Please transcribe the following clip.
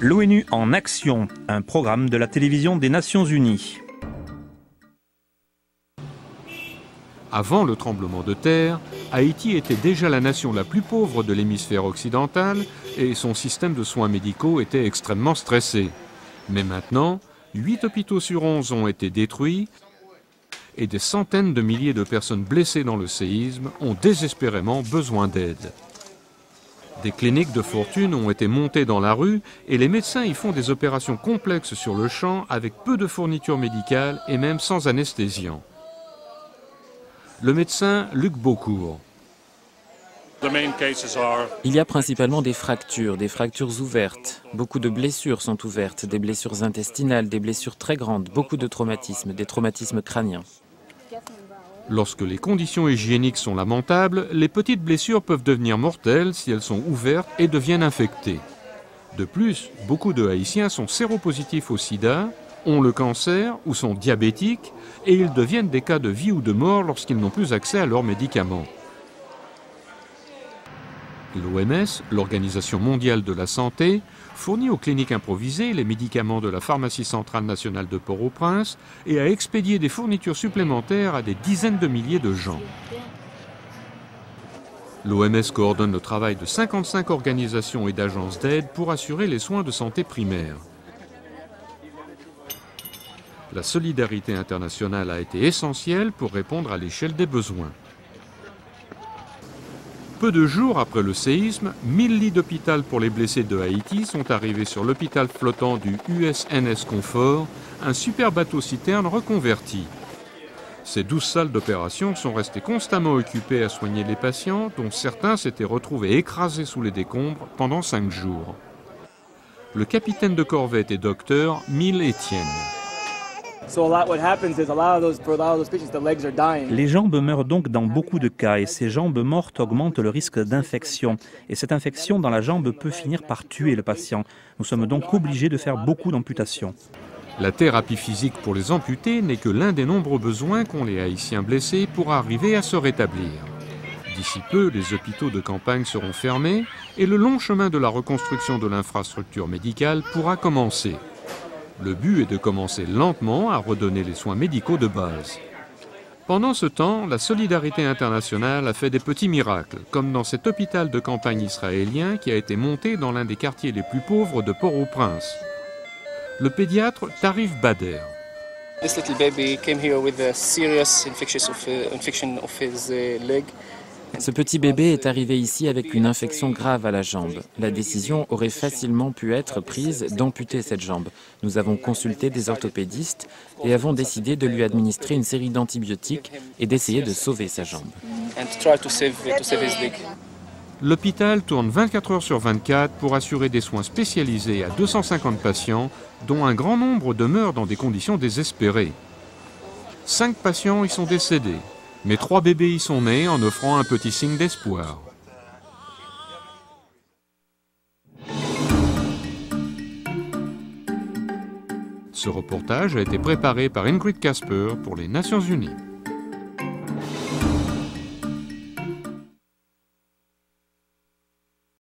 L'ONU en action, un programme de la télévision des Nations Unies. Avant le tremblement de terre, Haïti était déjà la nation la plus pauvre de l'hémisphère occidental et son système de soins médicaux était extrêmement stressé. Mais maintenant, 8 hôpitaux sur 11 ont été détruits et des centaines de milliers de personnes blessées dans le séisme ont désespérément besoin d'aide. Des cliniques de fortune ont été montées dans la rue et les médecins y font des opérations complexes sur le champ avec peu de fournitures médicales et même sans anesthésiant. Le médecin Luc Beaucourt. Il y a principalement des fractures ouvertes. Beaucoup de blessures sont ouvertes, des blessures intestinales, des blessures très grandes, beaucoup de traumatismes, des traumatismes crâniens. Lorsque les conditions hygiéniques sont lamentables, les petites blessures peuvent devenir mortelles si elles sont ouvertes et deviennent infectées. De plus, beaucoup de Haïtiens sont séropositifs au sida, ont le cancer ou sont diabétiques et ils deviennent des cas de vie ou de mort lorsqu'ils n'ont plus accès à leurs médicaments. L'OMS, l'Organisation mondiale de la santé, fournit aux cliniques improvisées les médicaments de la pharmacie centrale nationale de Port-au-Prince et a expédié des fournitures supplémentaires à des dizaines de milliers de gens. L'OMS coordonne le travail de 55 organisations et d'agences d'aide pour assurer les soins de santé primaires. La solidarité internationale a été essentielle pour répondre à l'échelle des besoins. Peu de jours après le séisme, 1000 lits d'hôpital pour les blessés de Haïti sont arrivés sur l'hôpital flottant du USNS Comfort, un super bateau-citerne reconverti. Ces 12 salles d'opération sont restées constamment occupées à soigner les patients, dont certains s'étaient retrouvés écrasés sous les décombres pendant 5 jours. Le capitaine de corvette et docteur Mille Etienne. Les jambes meurent donc dans beaucoup de cas et ces jambes mortes augmentent le risque d'infection. Et cette infection dans la jambe peut finir par tuer le patient. Nous sommes donc obligés de faire beaucoup d'amputations. La thérapie physique pour les amputés n'est que l'un des nombreux besoins qu'ont les Haïtiens blessés pour arriver à se rétablir. D'ici peu, les hôpitaux de campagne seront fermés et le long chemin de la reconstruction de l'infrastructure médicale pourra commencer. Le but est de commencer lentement à redonner les soins médicaux de base. Pendant ce temps, la solidarité internationale a fait des petits miracles, comme dans cet hôpital de campagne israélien qui a été monté dans l'un des quartiers les plus pauvres de Port-au-Prince. Le pédiatre Tarif Bader. This little baby came here with a serious infection of his leg. Ce petit bébé est arrivé ici avec une infection grave à la jambe. La décision aurait facilement pu être prise d'amputer cette jambe. Nous avons consulté des orthopédistes et avons décidé de lui administrer une série d'antibiotiques et d'essayer de sauver sa jambe. L'hôpital tourne 24 heures sur 24 pour assurer des soins spécialisés à 250 patients, dont un grand nombre demeurent dans des conditions désespérées. 5 patients y sont décédés. Mais 3 bébés y sont nés en offrant un petit signe d'espoir. Ce reportage a été préparé par Ingrid Casper pour les Nations Unies.